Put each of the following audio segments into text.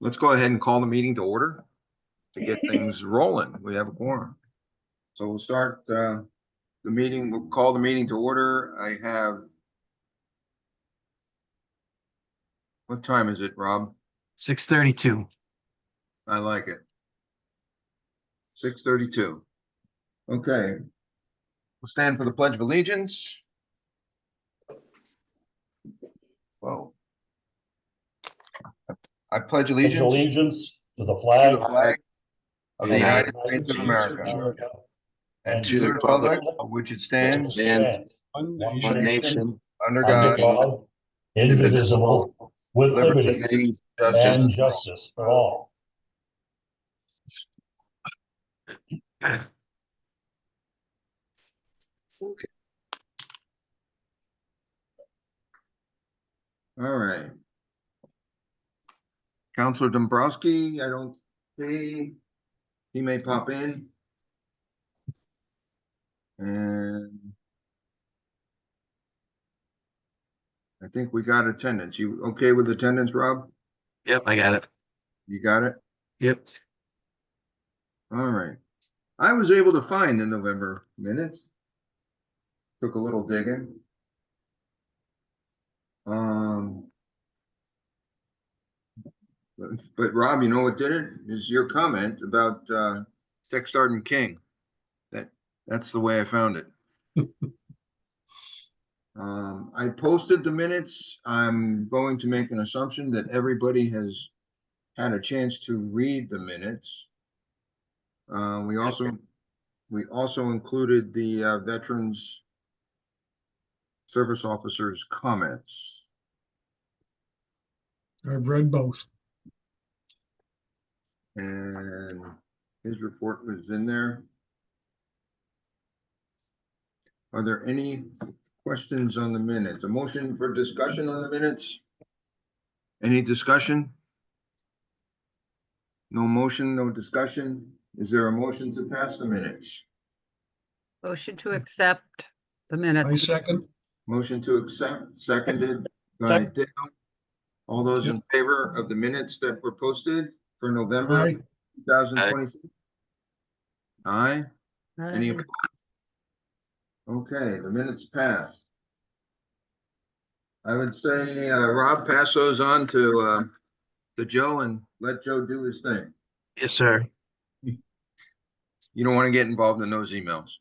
Let's go ahead and call the meeting to order to get things rolling. We have a quorum. So we'll start the meeting. We'll call the meeting to order. I have. What time is it, Rob? 6:32. I like it. 6:32. Okay. We'll stand for the Pledge of Allegiance. Whoa. I pledge allegiance to the flag of the United States of America and to the republic of which it stands, one nation, under under God, God, indivisible, with liberty and justice for all. All right. Counselor Dombrowski, I don't see. He may pop in. And I think we got attendance. You okay with attendance, Rob? Yep, I got it. You got it? Yep. All right. I was able to find the November minutes. Took a little digging. But Rob, you know what did it? Is your comment about Tech Sergeant King. That's the way I found it. I posted the minutes. I'm going to make an assumption that everybody has had a chance to read the minutes. We also included the Veterans Service Officers' comments. I've read both. And his report was in there. Are there any questions on the minutes? A motion for discussion on the minutes? Any discussion? No motion, no discussion. Is there a motion to pass the minutes? Motion to accept the I minutes. second. Motion to accept, seconded by Dale. All those in favor of the minutes that were posted for November Aye. 2026? Aye. Any Aye. opposed? Okay, the minutes passed. I would say, Rob, pass those on to Joe and let Joe do his thing. Yes, sir. You don't want to get involved in those emails.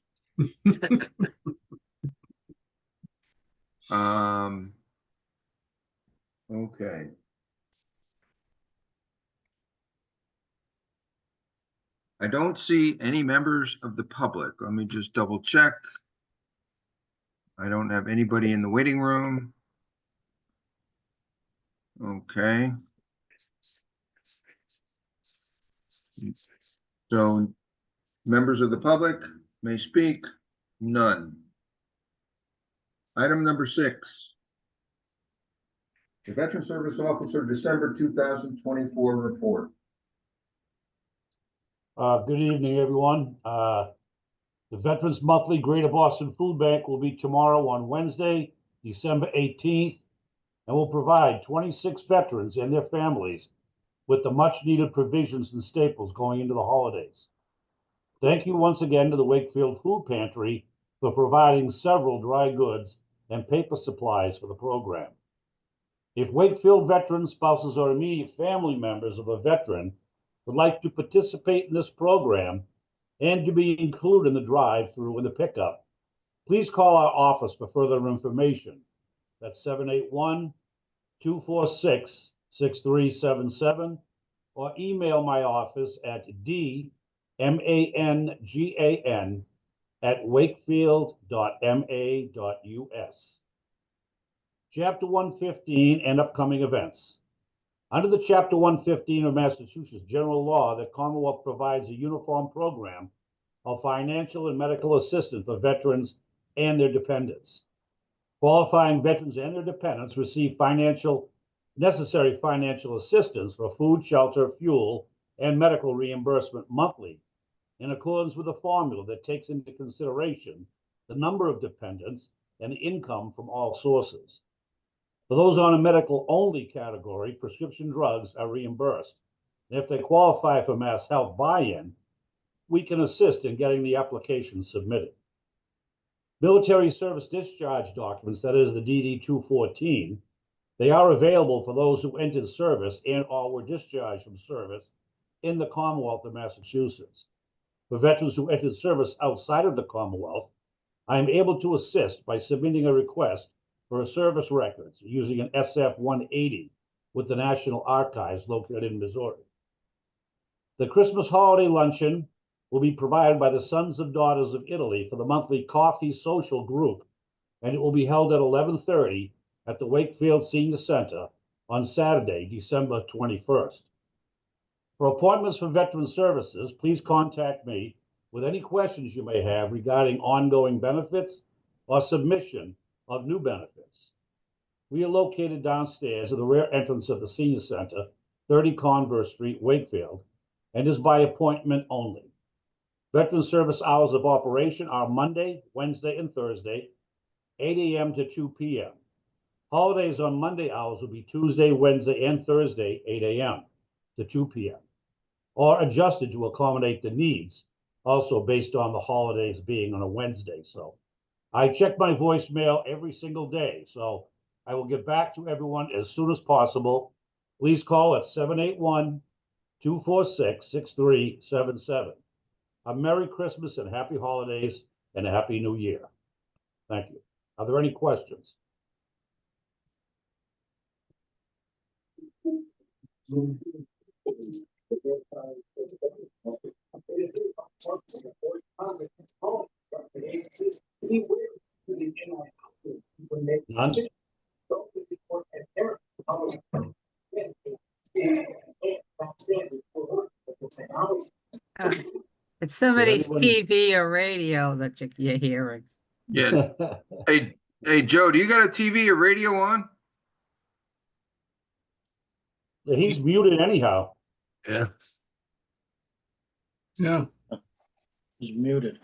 Okay. I don't see any members of the public. Let me just double check. I don't have anybody in the waiting room. Okay. So members of the public may speak. None. Item number 6. The Veteran Service Officer December 2024 report. Good evening, everyone. The Veterans Monthly Greater Boston Food Bank will be tomorrow on Wednesday, December 18th, and will provide 26 veterans and their families with the much-needed provisions and staples going into the holidays. Thank you once again to the Wakefield Food Pantry for providing several dry goods and paper supplies for the program. If Wakefield veteran spouses or immediate family members of a veteran would like to participate in this program and to be included in the drive-through and the pickup, please call our office for further information. That's 781-246-6377, or email my office at dmangan@wakefield.ma.us. Chapter 115 and upcoming events. Under the Chapter 115 of Massachusetts general law, the Commonwealth provides a uniform program of financial and medical assistance for veterans and their dependents. Qualifying veterans and their dependents receive necessary financial assistance for food, shelter, fuel, and medical reimbursement monthly, in accordance with a formula that takes into consideration the number of dependents and income from all sources. For those on a medical-only category, prescription drugs are reimbursed And if they qualify for Mass Health buy-in, we can assist in getting the application submitted. Military service discharge documents, that is the DD 214, they are available for those who entered service and/or were discharged from service in the Commonwealth of Massachusetts. For veterans who entered service outside of the Commonwealth, I am able to assist by submitting a request for a service records using an SF-180 with the National Archives located in Missouri. The Christmas holiday luncheon will be provided by the Sons of Daughters of Italy for the monthly coffee social group, and it will be held at 11:30 at the Wakefield Senior Center on Saturday, December 21st. For appointments for veteran services, please contact me with any questions you may have regarding ongoing benefits or submission of new benefits. We are located downstairs at the rear entrance of the Senior Center, 30 Converse Street, Wakefield, and is by appointment only. Veteran service hours of operation are Monday, Wednesday, and Thursday, 8 a.m. to 2 p.m. Holidays on Monday hours will be Tuesday, Wednesday, and Thursday, 8 a.m. to 2 p.m., or adjusted to accommodate the needs, also based on the holidays being on a Wednesday. So I check my voicemail every single day, so I will get back to everyone as soon as possible. Please call at 781-246-6377. A Merry Christmas and Happy Holidays and a Happy New Year. Thank you. Are there any questions? None? It's somebody's anyone- TV or radio that you're hearing. Yeah. Hey, Joe, do you got a TV or radio on? He's muted anyhow. Yeah. Yeah. He's muted.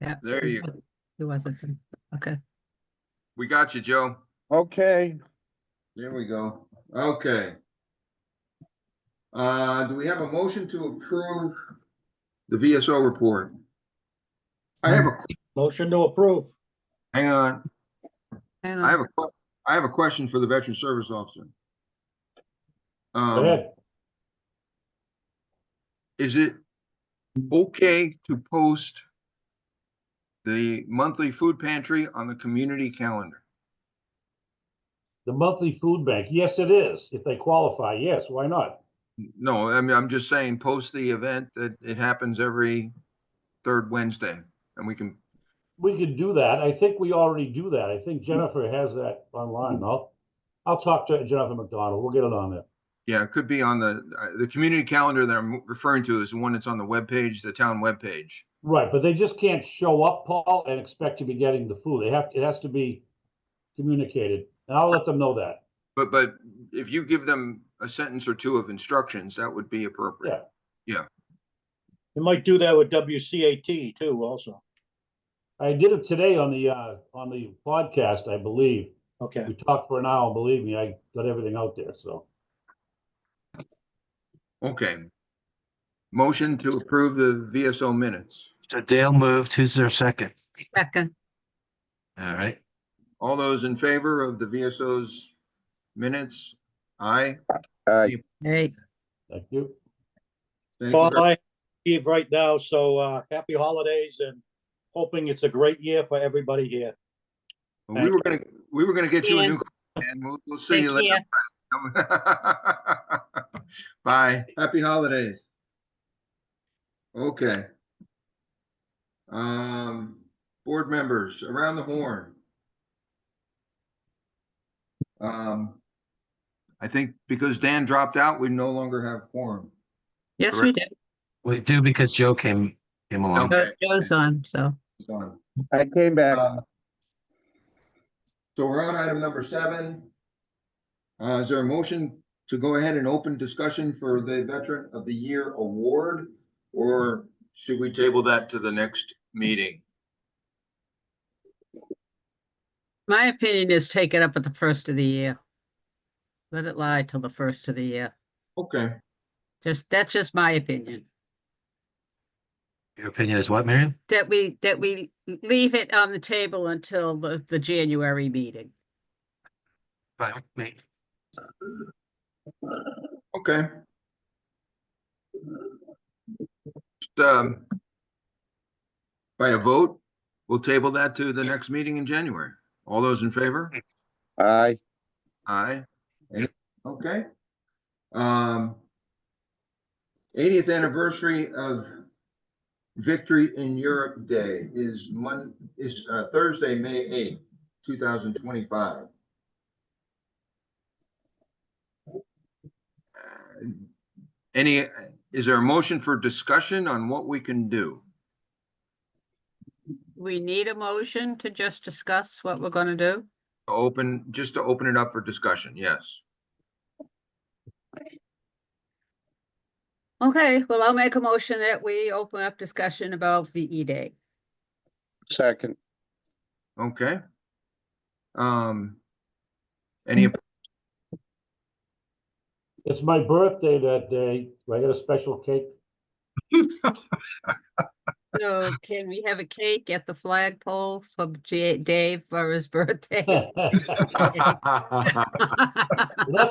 Yeah. There you go. He wasn't. Okay. We got you, Joe. Okay, There we go. Okay. Do we have a motion to approve the VSO report? I have a, Motion to approve. hang on. And, I have a question for the Veteran Service Officer. Go ahead. Is it okay to post the monthly food pantry on the community calendar? The monthly food bank. Yes, it is. If they qualify, yes. Why not? No, I mean, I'm just saying, post the event that it happens every third Wednesday, and we can, We could do that. I think we already do that. I think Jennifer has that online. I'll talk to Jennifer McDonald. We'll get it on there. yeah, it could be on the community calendar that I'm referring to is the one that's on the webpage, the town webpage. Right, but they just can't show up, Paul, and expect to be getting the food. It has to be communicated, and I'll let them know that. But if you give them a sentence or two of instructions, that would be appropriate. You might do that with WCAT too, also. I did it today on the podcast, I believe. Okay. We talked for an hour. Believe me, I got everything out there. So Okay. Motion to approve the VSO minutes. So Dale moved. Who's their second? second, All right. All those in favor of the VSO's minutes? Aye. hey, thank you. Thank Paul, you. I leave right now, so happy holidays and hoping it's a great year for everybody here. We were gonna get you a new, and we'll see take you later. care. Bye. Happy holidays. Okay. Board members around the horn. I think because Dan dropped out, we no longer have quorum. Yes, we did. We do because Joe came along. Okay. Joe's on, so. It's on. I came back. So we're on item number 7. Is there a motion to go ahead and open discussion for the Veteran of the Year award? Or should we table that to the next meeting? My opinion is take it up at the first of the year. let it lie till the first of the year. Okay, That's just my opinion. Your opinion is what, Miriam? That we leave it on the table until the January meeting. Fine with me. okay. By a vote, we'll table that to the next meeting in January. All those in favor? Aye. Aye. Okay. 80th anniversary of Victory in Europe Day is Thursday, May 8th, 2025. Is there a motion for discussion on what we can do? We need a motion to just discuss what we're gonna do. Just to open it up for discussion, yes. Okay, well, I'll make a motion that we open up discussion about VE Day. Second. Okay. Any, It's my birthday that day. Do I get a special cake? So can we have a cake at the flagpole for Dave for his birthday? That's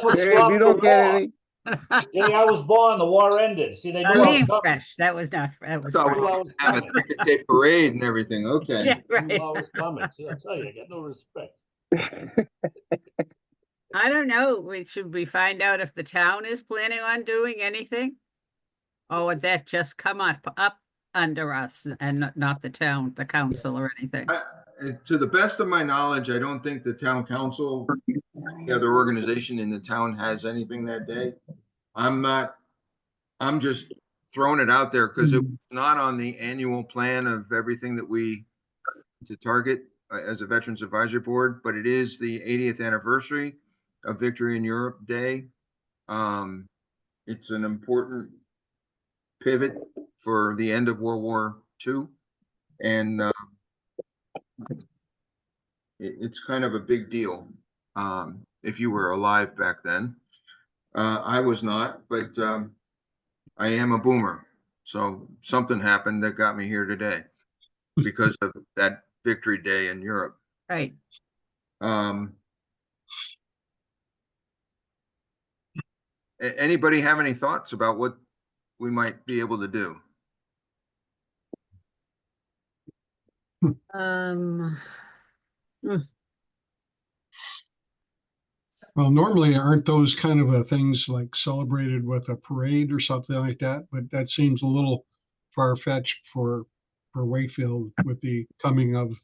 what Hey, if stopped you the don't get war. any, The day I was born, the war ended. See, they knew I I was mean, coming. fresh. That was not, that was thought Knew fresh. I was have a coming. ticket tape parade and everything, okay. Yeah, Knew right. I was coming. See, I tell you, I got no respect. I don't know. Should we find out if the town is planning on doing anything? Or would that just come up under us and not the town, the council or anything? To the best of my knowledge, I don't think the town council, the other organization in the town has anything that day. I'm just throwing it out there because it's not on the annual plan of everything that we to target as a Veterans Advisory Board, but it is the 80th anniversary of Victory in Europe Day. It's an important pivot for the end of World War II. And it's kind of a big deal. If you were alive back then. I was not, but I am a boomer. So something happened that got me here today because of that Victory Day in Europe. Right. Anybody have any thoughts about what we might be able to do? Well, normally aren't those kind of things like celebrated with a parade or something like that? But that seems a little far-fetched for Wakefield with the coming of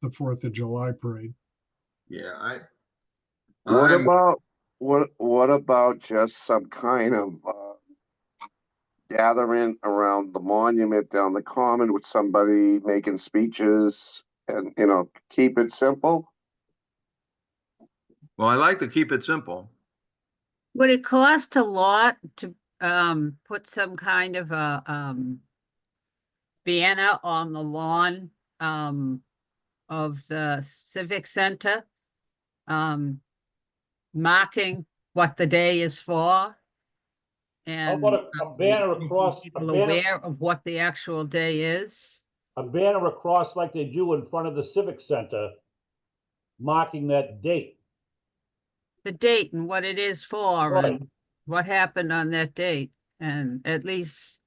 the 4th of July parade. Yeah, what I'm- about, what about just some kind of gathering around the monument down the common with somebody making speeches and, keep it simple? well, I like to keep it simple. Would it cost a lot to put some kind of a banner on the lawn of the civic center marking what the day is for? How And about a banner across, a people banner, aware of what the actual day is? a banner across like they do in front of the Civic Center, marking that date. The date and what it is for Right. and what happened on that date, and at least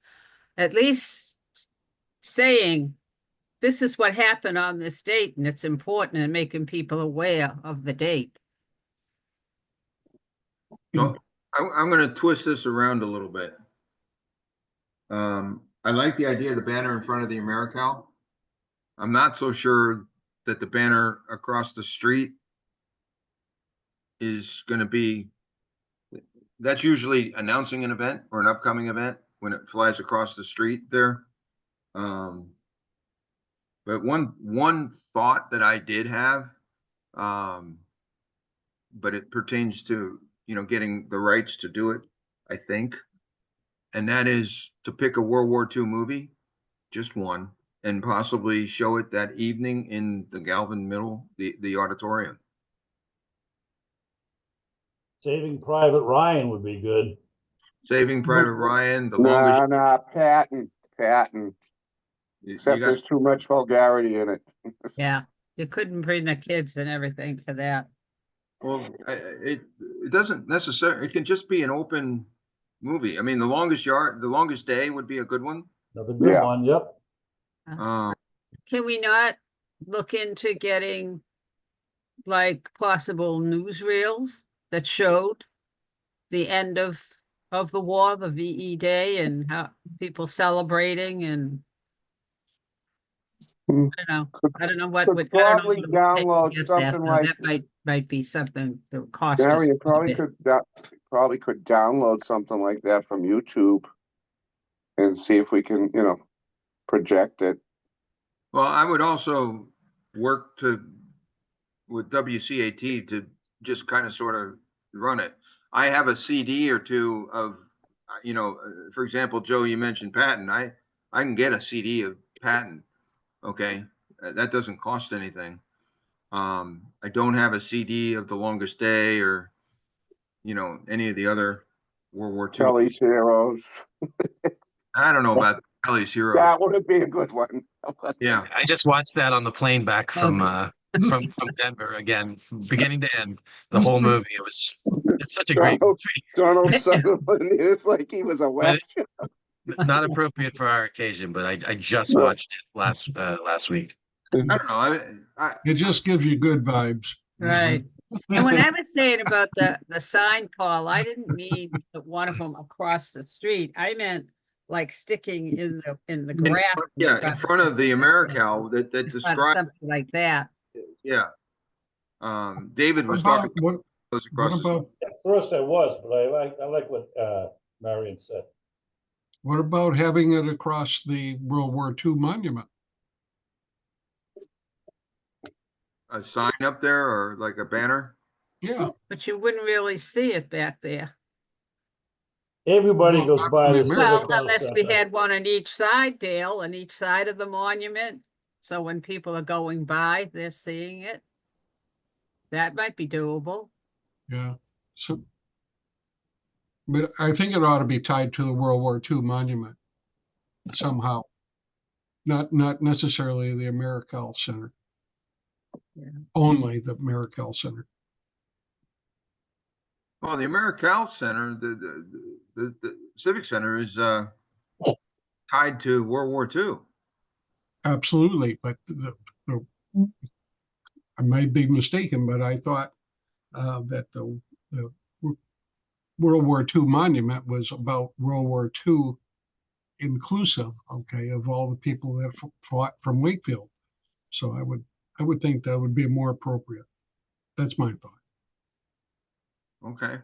saying this is what happened on this date and it's important and making people aware of the date. So I'm going to twist this around a little bit. I like the idea of the banner in front of the AmeriCal. I'm not so sure that the banner across the street is going to be, that's usually announcing an event or an upcoming event when it flies across the street there. But one thought that I did have, but it pertains to, getting the rights to do it, I think. And that is to pick a World War II movie, just one, and possibly show it that evening in the Galvin Middle, the auditorium. Saving Private Ryan would be good. Saving Private Ryan, the longest. Nah, Patton. You Except got, there's too much vulgarity in it. Yeah, you couldn't bring the kids and everything to that. well, it doesn't necessarily, it can just be an open movie. I mean, The Longest Day would be a good one. Another good Yeah. one, yep. Um, Can we not look into getting like possible newsreels that showed the end of the war, the VE Day, and how people celebrating and Hmm. I don't know what Could would, I don't know. probably what would take to download get that, something so like- that might be something that would cost us. Mary, you a probably bit. could download something like that from YouTube and see if we can, project it. well, I would also work with WCAT to just kind of sort of run it. I have a CD or two of, for example, Joe, you mentioned Patton. I can get a CD of Patton. Okay, that doesn't cost anything. I don't have a CD of The Longest Day or, any of the other World War II. Kelly's Heroes. I don't know about Kelly's Heroes. That would be a good one. Yeah. I just watched that on the plane back from Okay. from Denver again, from beginning to end, the whole movie. It's such a great Donald- movie. Donald Sutherland is like he was a But Welsh. Not appropriate for our occasion, but I just No. watched it last week. I don't know. It just gives you good vibes. Right. And when I was saying about the sign, Paul, I didn't mean that one of them across the street. I meant like sticking in the grass. In front of the Americal that describes, Something like that. yeah. David What was talking about, about those what across the street. about, At first I was, but I like what Marion said. what about having it across the World War II monument? A sign up there or like a banner. Yeah. But you wouldn't really see it back there. Everybody Well, goes not by in the America. Well, Civic unless we Center. had one on each side, Dale, on each side of the monument. So when people are going by, they're seeing it. That might be doable. Yeah. So, but I think it ought to be tied to the World War II monument somehow. Not necessarily the Americal Center. Yeah. Only the Americal Center. Well, the Americal Center, the Civic Center is tied to World War II. Absolutely, but I might be mistaken, but I thought that the World War II monument was about World War II inclusive, okay, of all the people that fought from Wakefield. So I would think that would be more appropriate. That's my thought. Okay.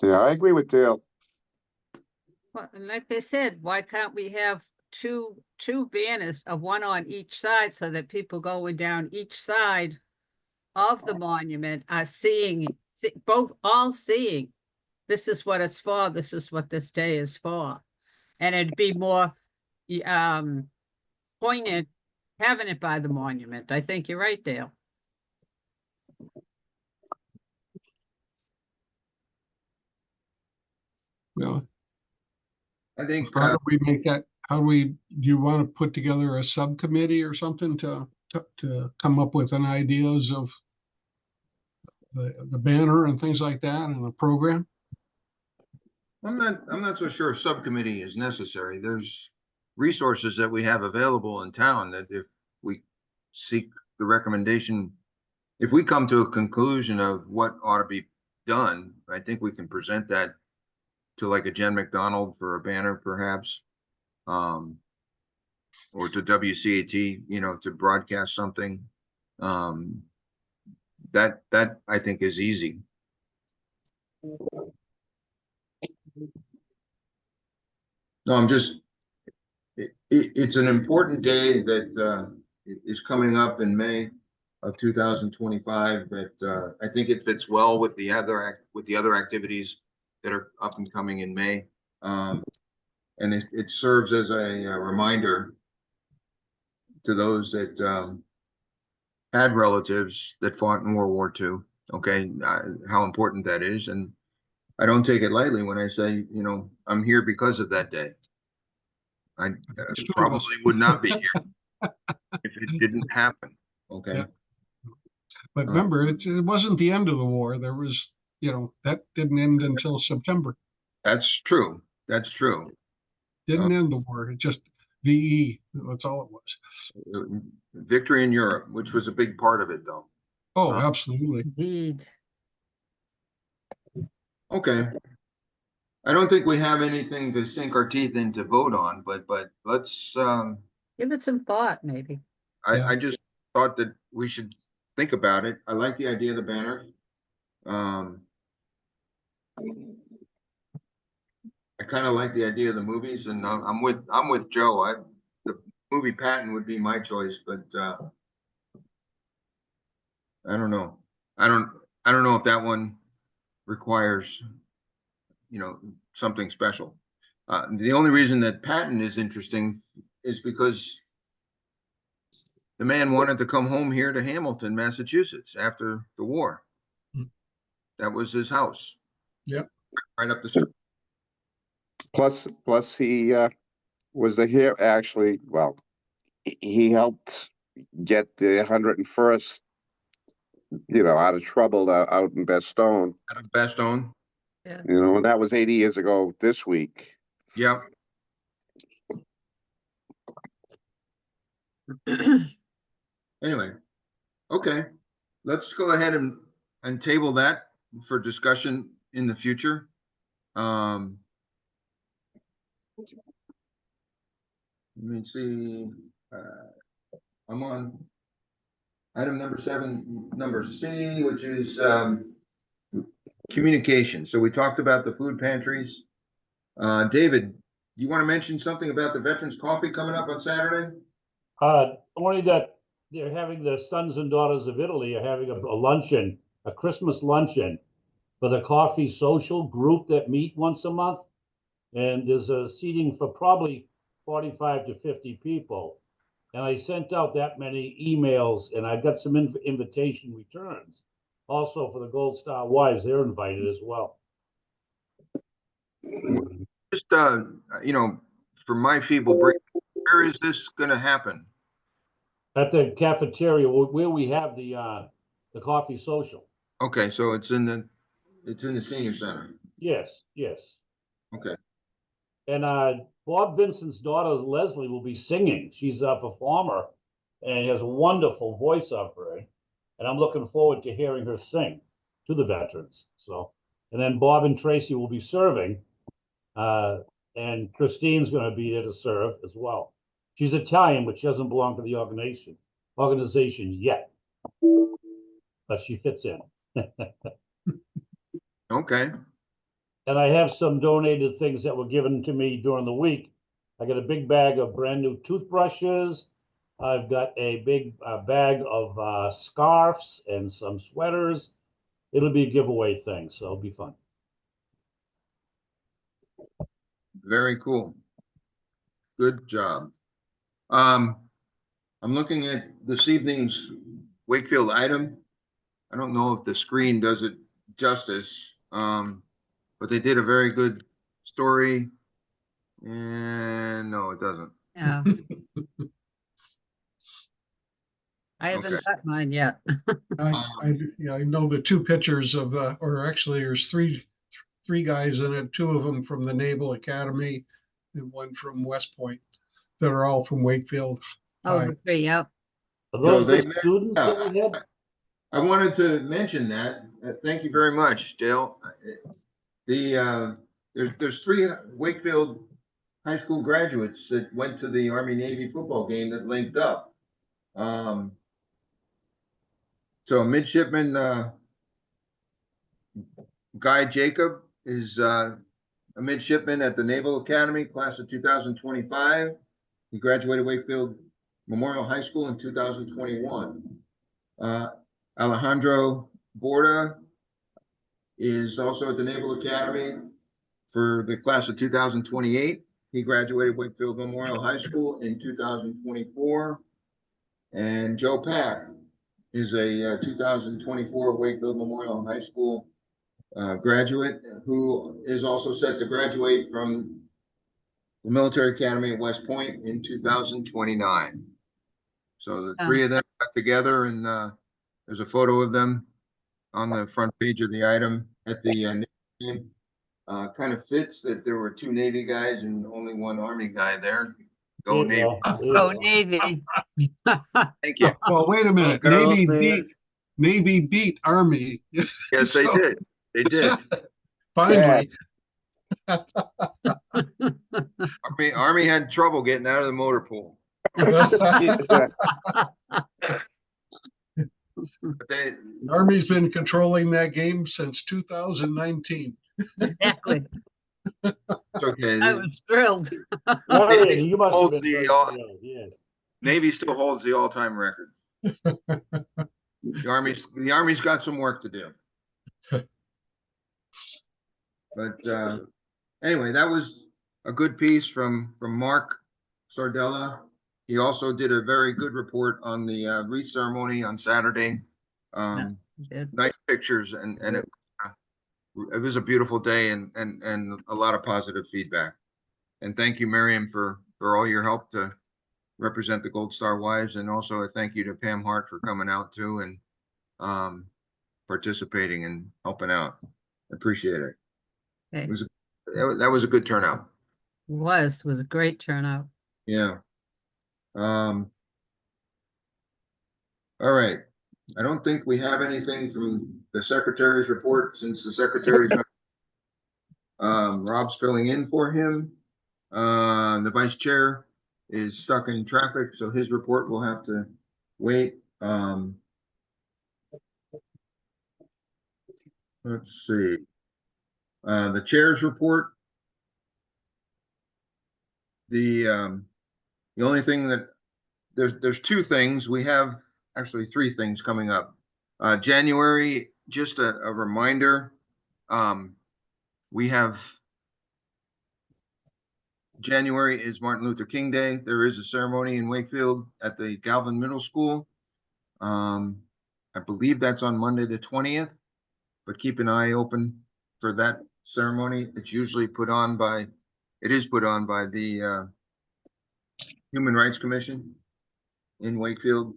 Yeah, I agree with Dale. Well, and like they said, why can't we have two banners, one on each side, so that people going down each side of the monument are seeing, all seeing, this is what it's for, this is what this day is for. And it'd be more pointed having it by the monument. I think you're right, Dale. Well, I think how do we make that? Do you want to put together a subcommittee or something to come up with an ideas of the banner and things like that and the program? I'm not so sure a subcommittee is necessary. There's resources that we have available in town that if we seek the recommendation, if we come to a conclusion of what ought to be done, I think we can present that to like a Jen McDonald for a banner perhaps. Or to WCAT, to broadcast something. That I think is easy. No, it's an important day that is coming up in May of 2025 that I think it fits well with the other activities that are up and coming in May. And it serves as a reminder to those that had relatives that fought in World War II Okay, how important that is. And I don't take it lightly when I say, you know, I'm here because of that day. I probably would not be here if it didn't happen. Okay. Yeah. But Uh, remember, it wasn't the end of the war. There was, that didn't end until September. That's true. That's true. Didn't end the war. It just VE. That's all it was. Victory in Europe, which was a big part of it, though. Oh, absolutely. Indeed. Okay. I don't think we have anything to sink our teeth in to vote on, but let's, Give it some thought, maybe. Yeah. I just thought that we should think about it. I like the idea of the banners. I kind of like the idea of the movies, and I'm with Joe. The movie Patton would be my choice, but I don't know. I don't know if that one requires, something special. The only reason that Patton is interesting is because the man wanted to come home here to Hamilton, Massachusetts after the war. That was his house. Yep. Right up the street. Plus he was the here actually. Well, he helped get the 101st, out of trouble out in Bastogne. Out of Bastogne. Yeah. And that was 80 years ago this week. Yep. Anyway, okay, let's go ahead and table that for discussion in the future. Let me see, I'm on item number 7, number C, which is, communication. So we talked about the food pantries. David, you want to mention something about the Veterans Coffee coming up on Saturday? Only that they're having the Sons and Daughters of Italy are having a luncheon, a Christmas luncheon for the coffee social group that meet once a month. And there's a seating for probably 45 to 50 people. And I sent out that many emails, and I got some invitation returns. Also for the Gold Star Wives, they're invited as well. Just, for my feeble brain, where is this going to happen? At the cafeteria where we have the coffee social. Okay, so it's in the senior center. Yes, yes. Okay. And Bob Vincent's daughter Leslie will be singing. She's a performer and has a wonderful voice of her. And I'm looking forward to hearing her sing to the veterans. So, and then Bob and Tracy will be serving, and Christine's going to be there to serve as well. She's Italian, but she doesn't belong to the organization yet, but she fits in. Okay. And I have some donated things that were given to me during the week. I got a big bag of brand new toothbrushes. I've got a big bag of scarves and some sweaters. It'll be a giveaway thing, so it'll be fun. Very cool. Good job. I'm looking at this evening's Wakefield item. I don't know if the screen does it justice, but they did a very good story. And no, it doesn't. Yeah. I haven't Okay. got mine yet. I know the two pictures of, or actually there's three guys in it, two of them from the Naval Academy and one from West Point that are all from Wakefield. Oh, High. the 3, yep. Are So those they the met- students that we had? I wanted to mention that. Thank you very much, Dale. There's 3 Wakefield high school graduates that went to the Army Navy football game that linked up. So midshipman Guy Jacob is a midshipman at the Naval Academy, class of 2025. He graduated Wakefield Memorial High School in 2021. Alejandro Borda is also at the Naval Academy for the class of 2028. He graduated Wakefield Memorial High School in 2024. And Joe Pack is a 2024 Wakefield Memorial High School graduate who is also set to graduate from the Military Academy at West Point in 2029. So the three of them got together, and there's a photo of them on the front page of the item at the game. Kind of fits that there were two Navy guys and only one Army guy there. Go There you Navy. go, there you Go go. Navy. Thank you. Well, wait a minute. Carlos, Navy beat Army. Yes, they So, did. They did. Finally. Army had trouble getting out of the motor pool. But they, Army's been controlling that game since 2019. Exactly. it's okay. I was thrilled. Larry, you must have Holds been very the, thrilled, yes. Navy still holds the all-time record. The Army's got some work to do. But anyway, that was a good piece from Mark Sardella. He also did a very good report on the wreath ceremony on Saturday. Good. Nice pictures, and it was a beautiful day, and a lot of positive feedback. And thank you, Miriam, for all your help to represent the Gold Star Wives, and also a thank you to Pam Hart for coming out too and participating and helping out. Appreciate it. Okay. That was a good turnout. Was a great turnout. Yeah. All right. I don't think we have anything from the secretary's report, since the secretary's not. Rob's filling in for him. The vice chair is stuck in traffic, so his report will have to wait. Let's see. The chair's report. The only thing that there's two things. We have actually three things coming up. January, just a reminder. We have January is Martin Luther King Day. There is a ceremony in Wakefield at the Galvin Middle School. I believe that's on Monday the 20th, but keep an eye open for that ceremony. It's usually put on by the Human Rights Commission in Wakefield,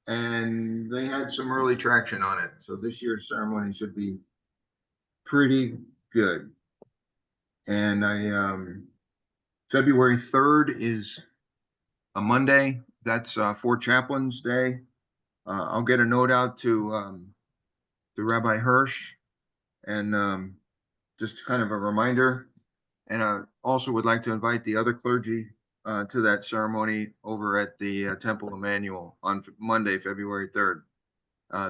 and they had some early traction on it. So this year's ceremony should be pretty good. And February 3rd is a Monday. That's Fort Chaplain's Day. I'll get a note out to Rabbi Hirsch, and just kind of a reminder. And I also would like to invite the other clergy to that ceremony over at the Temple Emmanuel on Monday, February 3rd.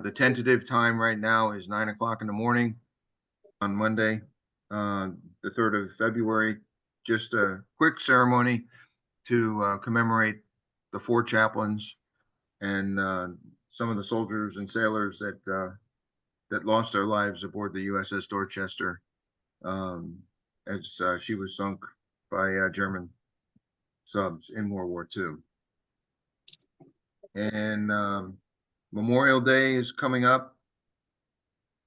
The tentative time right now is 9 o'clock in the morning on Monday, the 3rd of February. Just a quick ceremony to commemorate the four chaplains and some of the soldiers and sailors that lost their lives aboard the USS Dorchester as she was sunk by German subs in World War II. And Memorial Day is coming up.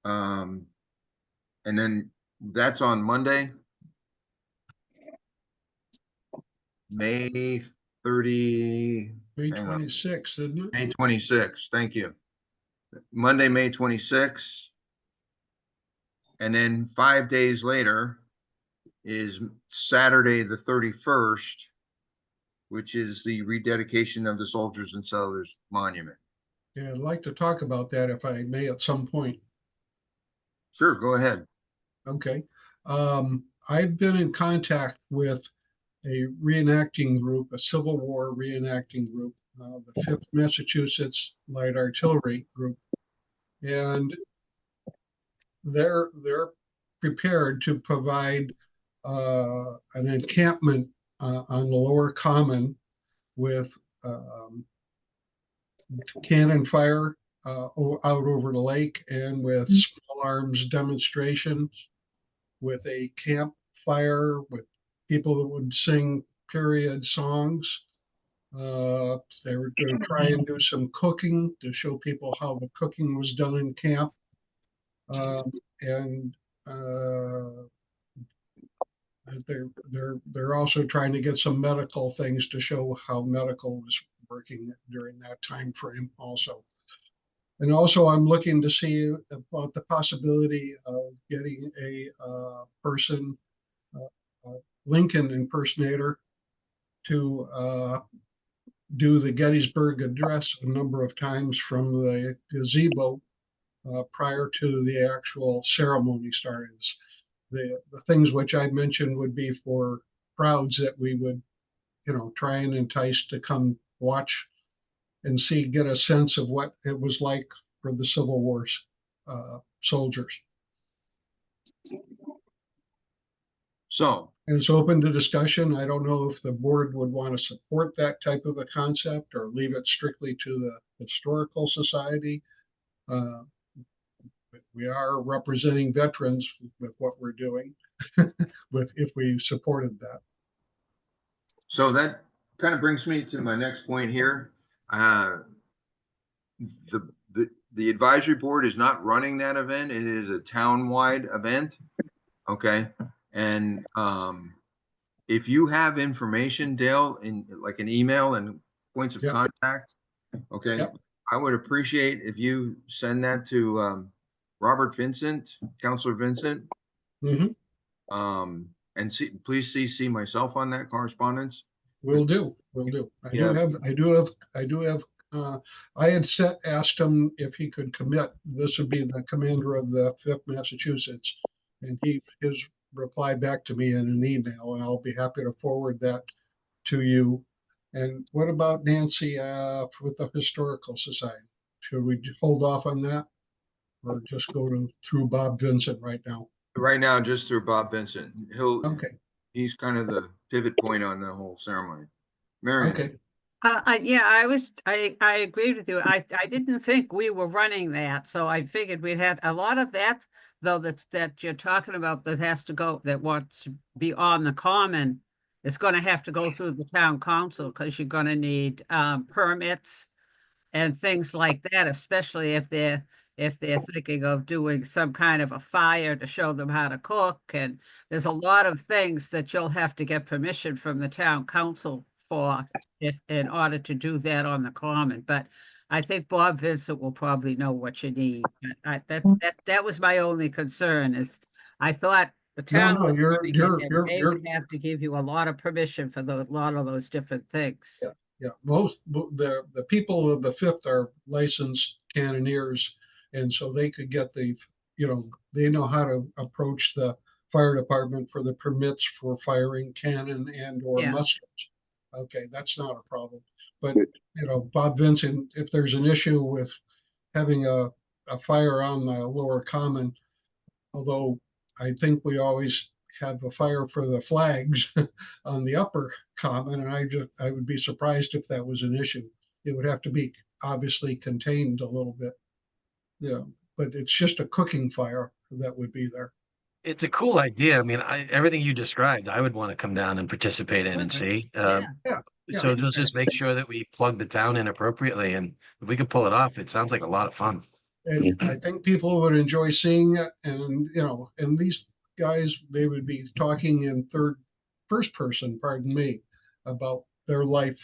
And then that's on Monday, May 30. May hang on. 26th, isn't it? May 26th. Thank you. Monday, May 26th. And then 5 days later is Saturday, the 31st, which is the rededication of the Soldiers and Sailors Monument. Yeah, I'd like to talk about that if I may at some point. Sure, go ahead. Okay. I've been in contact with a reenacting group, a Civil War reenacting group, the 5th Massachusetts Light Artillery Group. And they're prepared to provide an encampment on the Lower Common with cannon fire out over the lake, and with small arms demonstrations, with a campfire, with people that would sing period songs. They were going to try and do some cooking to show people how the cooking was done in camp. And they're also trying to get some medical things to show how medical was working during that time frame also. And also I'm looking to see about the possibility of getting a person, a Lincoln impersonator, to do the Gettysburg Address a number of times from the gazebo prior to the actual ceremony starting. The things which I mentioned would be for crowds that we would, try and entice to come watch and see, get a sense of what it was like for the Civil War soldiers. So, And it's open to discussion. I don't know if the board would want to support that type of a concept or leave it strictly to the Historical Society. We are representing veterans with what we're doing, if we supported that. so that kind of brings me to my next point here. The advisory board is not running that event. It is a town-wide event. Okay. And if you have information, Dale, in like an email and points of Yep. contact, okay, Yep. I would appreciate if you send that to Robert Vincent, Counselor Vincent. Mhm. And please CC myself on that correspondence. Will do. I Yeah. I had asked him if he could commit. This would be the commander of the 5th Massachusetts. And his reply back to me in an email, and I'll be happy to forward that to you. And what about Nancy with the Historical Society? Should we hold off on that? Or just go through Bob Vincent right now? Right now, just through Bob Vincent. Okay, He's kind of the pivot point on the whole ceremony. Marion. okay. Yeah, I agreed with you. I didn't think we were running that, so I figured we'd have a lot of that, though, that you're talking about that has to go, that wants to be on the common. It's gonna have to go through the town council, because you're gonna need permits and things like that, especially if they're thinking of doing some kind of a fire to show them how to cook. And there's a lot of things that you'll have to get permission from the town council for in order to do that on the common. But I think Bob Vincent will probably know what you need. That was my only concern, is I thought the town No, was running it, and they you're, would have to give you a lot of permission for a lot of those different things. yeah, the people of the 5th are licensed cannoneers, and so they could get they know how to approach the fire department for the permits for firing cannon and or Yeah. muskets. Okay, that's not a problem. But Bob Vincent, if there's an issue with having a fire on the lower common, although I think we always have a fire for the flags on the upper common, and I would be surprised if that was an issue. It would have to be obviously contained a little bit. Yeah, but it's just a cooking fire that would be there. It's a cool idea. I mean, everything you described, I would want to come down and participate in and see. Yeah. Yeah. So just make sure that we plug the town in appropriately, and if we can pull it off, it sounds like a lot of fun. And I think people would enjoy seeing it, and and these guys, they would be talking in first person, pardon me, about their life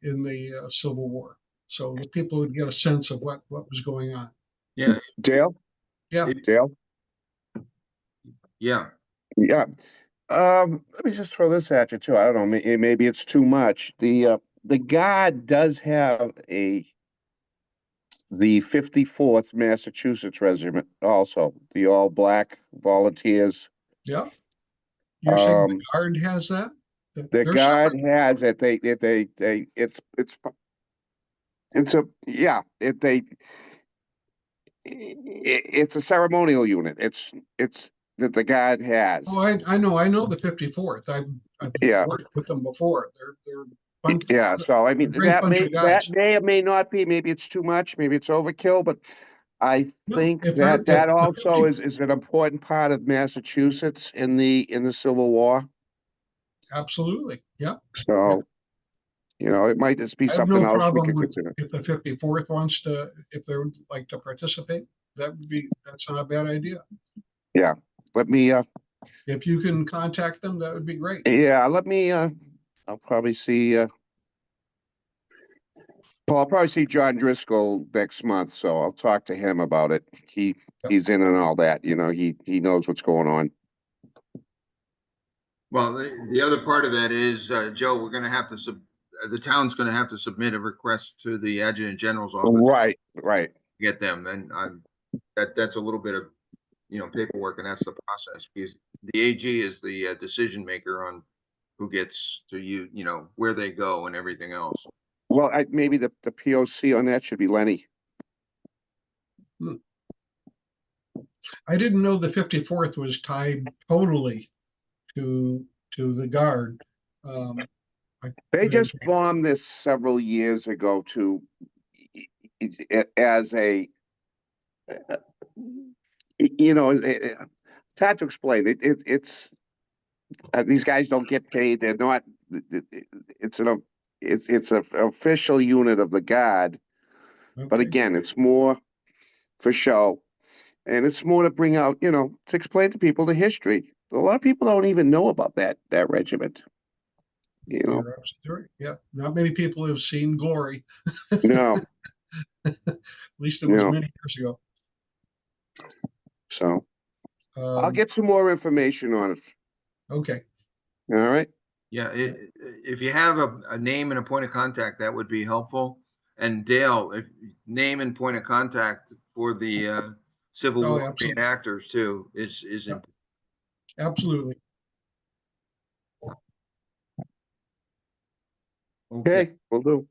in the Civil War. So the people would get a sense of what was going on. Yeah. Dale? Yeah. Dale? Yeah. Yeah. Let me just throw this at you too. I don't know, maybe it's too much. The Guard does have the 54th Massachusetts Regiment also, the all black volunteers. Yeah. You're saying the Um, Guard has that? The They're Guard separate. has it. It's a ceremonial unit. It's that the Guard has. Oh, I know the 54th. I've Yeah. worked with them before. They're fun. Yeah, so I mean, Great that bunch may, of guys. that may or may not be, maybe it's too much, maybe it's overkill, but I No, think if that they're- that also is an important part of Massachusetts in the Civil War. Absolutely. Yeah. So, You know, it might just be I have something no else we problem could with consider. if the 54th wants to, if they would like to participate, that's not a bad idea. Yeah, let me, If you can contact them, that would be great. yeah, let me, I'll probably see, Paul, I'll probably see John Driscoll next month, so I'll talk to him about it. He's in and all that, you know, he knows what's going on. Well, the other part of that is, Joe, we're gonna have to the town's gonna have to submit a request to the Adjutant General's office Right, right. to get them, and that's a little bit of, paperwork, and that's the process, because the AG is the decision maker on who gets to where they go and everything else. Well, maybe the POC on that should be Lenny. I didn't know the 54th was tied totally to the Guard. They just bombed this several years ago as a, it's hard to explain. It's these guys don't get paid. They're not. It's an official unit of the Guard, but Okay. again, it's more for show, and it's more to bring out, to explain to people the history. A lot of people don't even know about that regiment. You're absolutely right. Yeah, not many people have seen Glory. No, At least it was no. many years ago. So I'll Um, get some more information on it. Okay. All right. Yeah, if you have a name and a point of contact, that would be helpful. And Dale, if name and point of contact for the Civil Oh, War absolutely. reenactors too is Yeah. Absolutely. okay. Okay, we'll do.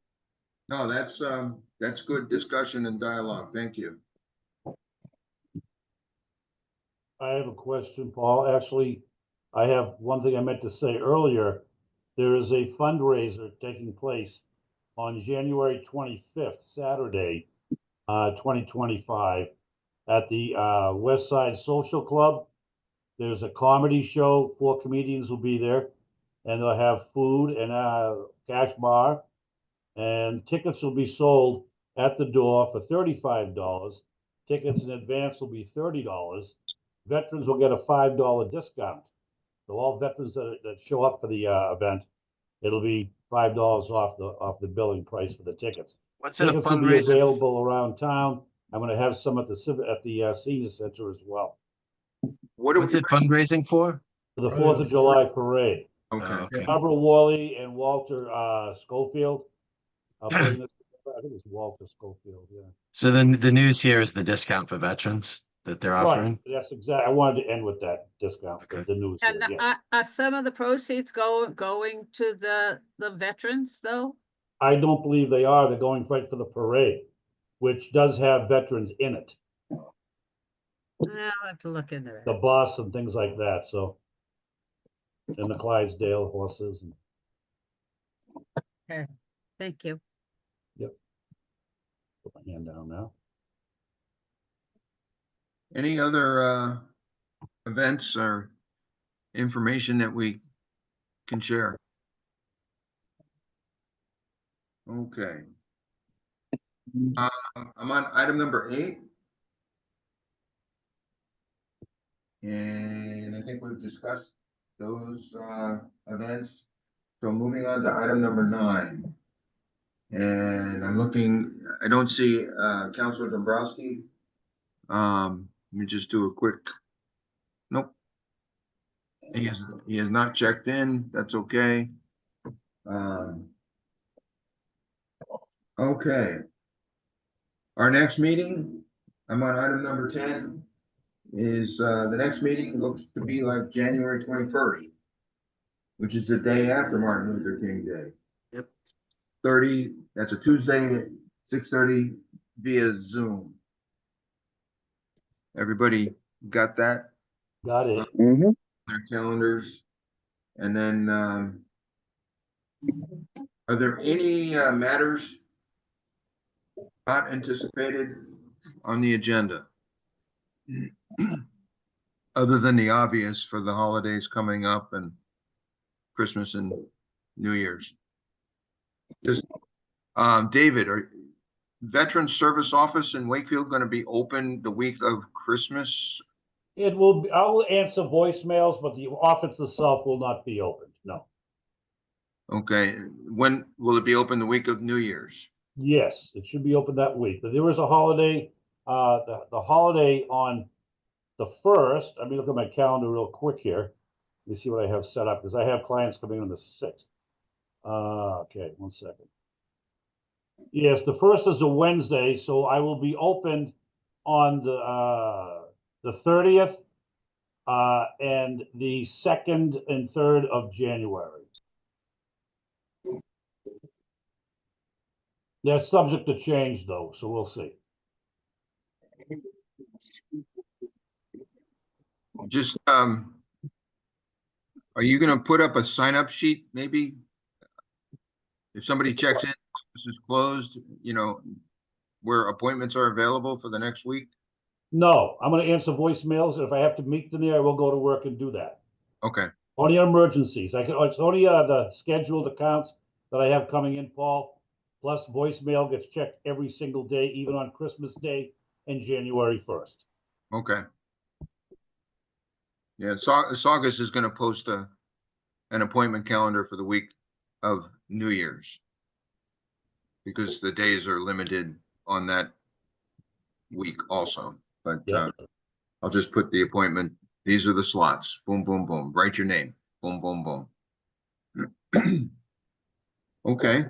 No, that's good discussion and dialogue. Thank you. I have a question, Paul. Actually, I have one thing I meant to say earlier. There is a fundraiser taking place on January 25th, Saturday, 2025, at the West Side Social Club. There's a comedy show. 4 comedians will be there, and they'll have food and a cash bar. And tickets will be sold at the door for $35. Tickets in advance will be $30. Veterans will get a $5 discount. So all veterans that show up for the event, it'll be $5 off the billing price for the tickets. What's it a Tickets will be fundraiser? available around town. I'm going to have some at the senior center as well. What's it fundraising for? For the 4th of July parade. Okay. Oh, okay. Barbara Worley and Walter Schofield are putting this. I think it's Walter Schofield. Yeah. So then the news here is the discount for veterans that they're offering. Right. That's exactly. I wanted to end with that discount. Okay. The news. And Here, yeah. are some of the proceeds going to the veterans though? I don't believe they are. They're going right for the parade, which does have veterans in it, I'll have to look into the that. bus and things like that. So, and the Clydesdale horses. And, Okay, thank you. put my hand down now. Any other events or information that we can share? Okay. I'm on item number 8. And I think we've discussed those events. So moving on to item number 9. And I'm looking, I don't see Counselor Dombrowski. Let me just do a quick, nope. He has not checked in. That's okay. Okay. Our next meeting, I'm on item number 10, is the next meeting looks to be like January 21st, which is the day after Martin Luther King Day. Yep. 30, that's a Tuesday at 6:30 via Zoom. Everybody got that? Got it. Mm-hmm. Their calendars. And then, are there any matters not anticipated on the agenda? Other than the obvious for the holidays coming up and Christmas and New Year's. Just, David, are Veteran Service Office in Wakefield going to be open the week of Christmas? It will, I will answer voicemails, but the office itself will not be opened, no. Okay, when will it be open? The week of New Year's? Yes, it should be open that week, but there is a holiday, the holiday on the first. Let me look at my calendar real quick here. Let me see what I have set up, because I have clients coming on the 6th. Okay, 1 second. Yes, the first is a Wednesday, so I will be open on the 30th, and the 2nd and 3rd of January. That's subject to change though, so we'll see. Just, are you going to put up a sign-up sheet, maybe? If somebody checks in, this is closed, you know, where appointments are available for the next week? No, I'm gonna answer voicemails, and if I have to meet them there, I will go to work and do that. Okay, Only emergencies. It's only the scheduled accounts that I have coming in, Paul. Plus voicemail gets checked every single day, even on Christmas Day and January 1st. okay. Yeah, Saugus is going to post an appointment calendar for the week of New Year's, because the days are limited on that week also. But Yeah. I'll just put the appointment. These are the slots. Boom, boom, boom. Write your name. Boom, boom, boom. Okay.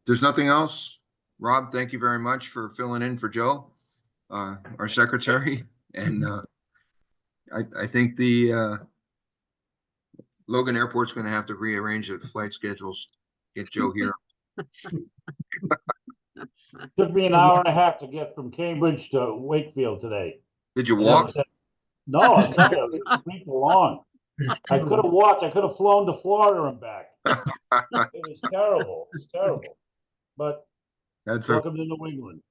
There's nothing else. Rob, thank you very much for filling in for Joe, our secretary. And I think the Logan Airport's going to have to rearrange the flight schedules, get Joe here. Took me an hour and a half to get from Cambridge to Wakefield today. Did you And that walk? was it. No, I'm telling you, it was 3 for long. I could have walked. I could have flown to Florida and back. It was terrible. It was terrible. But That's welcome to New England.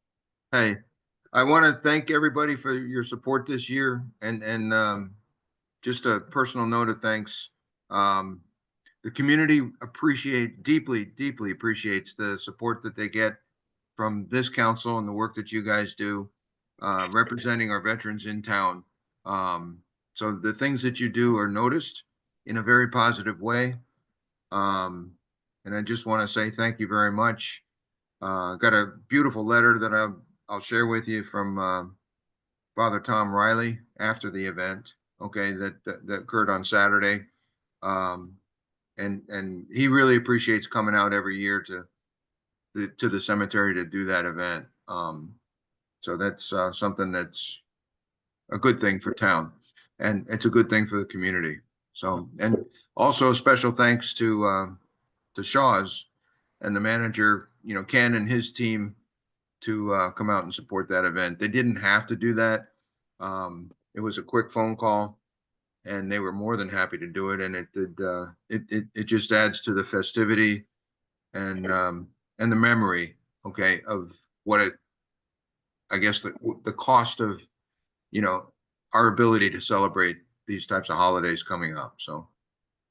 Hey, I want to thank everybody for your support this year, and just a personal note of thanks. The community deeply appreciates the support that they get from this council and the work that you guys do, representing our veterans in town. So the things that you do are noticed in a very positive way. And I just want to say thank you very much. Got a beautiful letter that I'll share with you from Father Tom Riley after the event. Okay, that occurred on Saturday, and he really appreciates coming out every year to the cemetery to do that event. So that's something that's a good thing for town, and it's a good thing for the community. So, and also special thanks to Shaw's and the manager, you know, Ken and his team, to come out and support that event. They didn't have to do that. It was a quick phone call, and they were more than happy to do it. And it did. It just adds to the festivity and the memory, okay, of what it. I guess the cost of, you know, our ability to celebrate these types of holidays coming up. So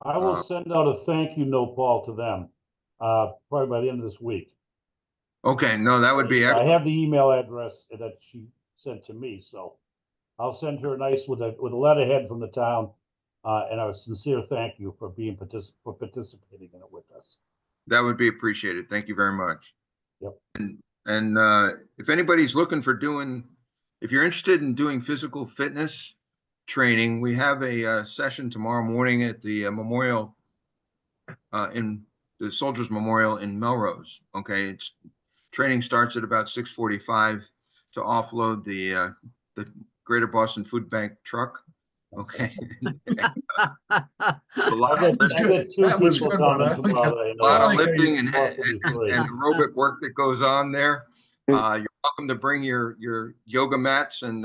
I will send out a thank you note, Paul, to them, probably by the end of this week. okay, no, that would be I excellent. have the email address that she sent to me, so I'll send her a nice with a letterhead from the town, and a sincere thank you for participating in it with us. That would be appreciated. Thank you very much. Yep. And if anybody's looking for if you're interested in doing physical fitness training, we have a session tomorrow morning at the memorial, in the Soldiers Memorial in Melrose. Okay, training starts at about 6:45 to offload the Greater Boston Food Bank truck. Okay. A lot I of get 2 That was people good coming one. tomorrow. I a lot of know. lifting and Possibly 3. aerobic work that goes on there. You're welcome to bring your yoga mats and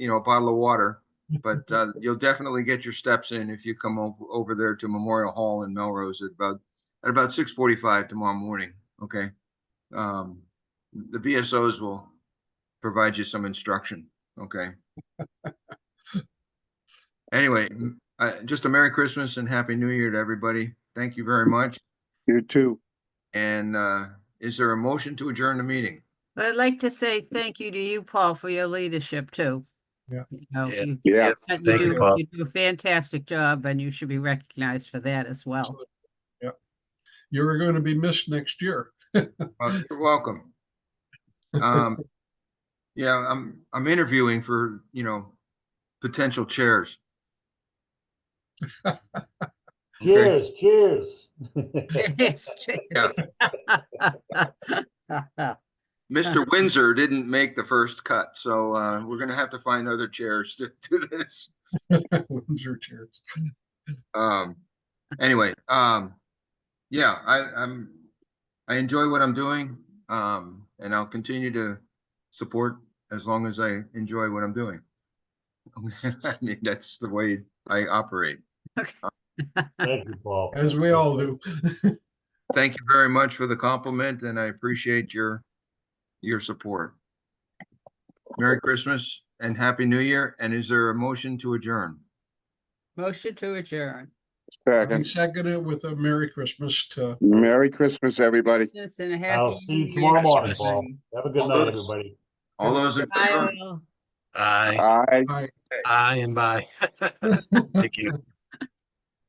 you know, a bottle of water, but you'll definitely get your steps in if you come over there to Memorial Hall in Melrose at about 6:45 tomorrow morning. Okay, the BSOs will provide you some instruction. Okay. Anyway, just a Merry Christmas and Happy New Year to everybody. Thank you very much. You too. And is there a motion to adjourn the meeting? But I'd like to say thank you to you, Paul, for your leadership too. Yeah. You know, Yeah. you, Yeah, Thank you, Paul. you do a fantastic job and you should be recognized for that as well. You're going to be missed next year. You're welcome. Yeah, I'm interviewing for, potential chairs. Cheers, cheers. Yes, Yeah. Mr. Windsor didn't make the first cut, so we're gonna have to find other chairs to do this. Windsor chairs. Anyway, yeah, I enjoy what I'm doing, and I'll continue to support as long as I enjoy what I'm doing. I mean, that's the way I operate. Thank you, Paul. As we all do. Thank you very much for the compliment, and I appreciate your support. Merry Christmas and Happy New Year. And is there a motion to adjourn? Motion to adjourn. I second. second it with a Merry Christmas to Merry Christmas, everybody. Yes, and a happy. I'll see you New tomorrow Year, morning, Christmas. Paul. everybody. Have a good All night, those- everybody. All those in Bye, favor? all. Aye, Aye. aye and bye. Thank you.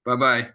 Bye-bye.